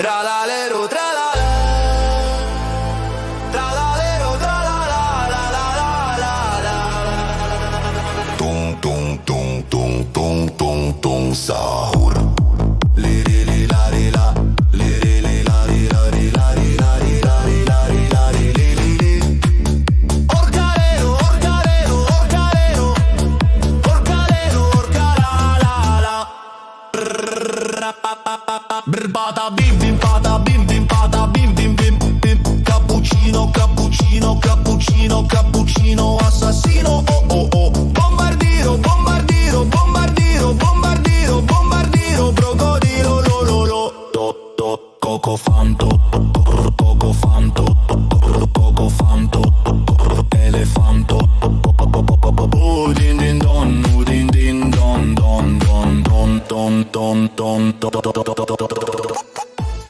Tralalero, tralala. Tralalero, tralala, la la la la la. Tung tung tung tung tung tung tung sahur. Li li li la li la. Li li li la li la li la li la li la li la li la li li li li. Orcalero, orcalero, orcalero. Orcalero, orcala la la. Brr bada bim bim bada bim bim bada bim bim bim bim. Cappuccino, cappuccino, cappuccino, cappuccino assassino. Oh oh oh. Bombardiro, bombardiro, bombardiro, bombardiro, bombardiro. Crocodilo, lo lo lo. Do do coco fanto. Coco fanto. Coco fanto. Elefanto. Din din don. Din din don don don don don don don don.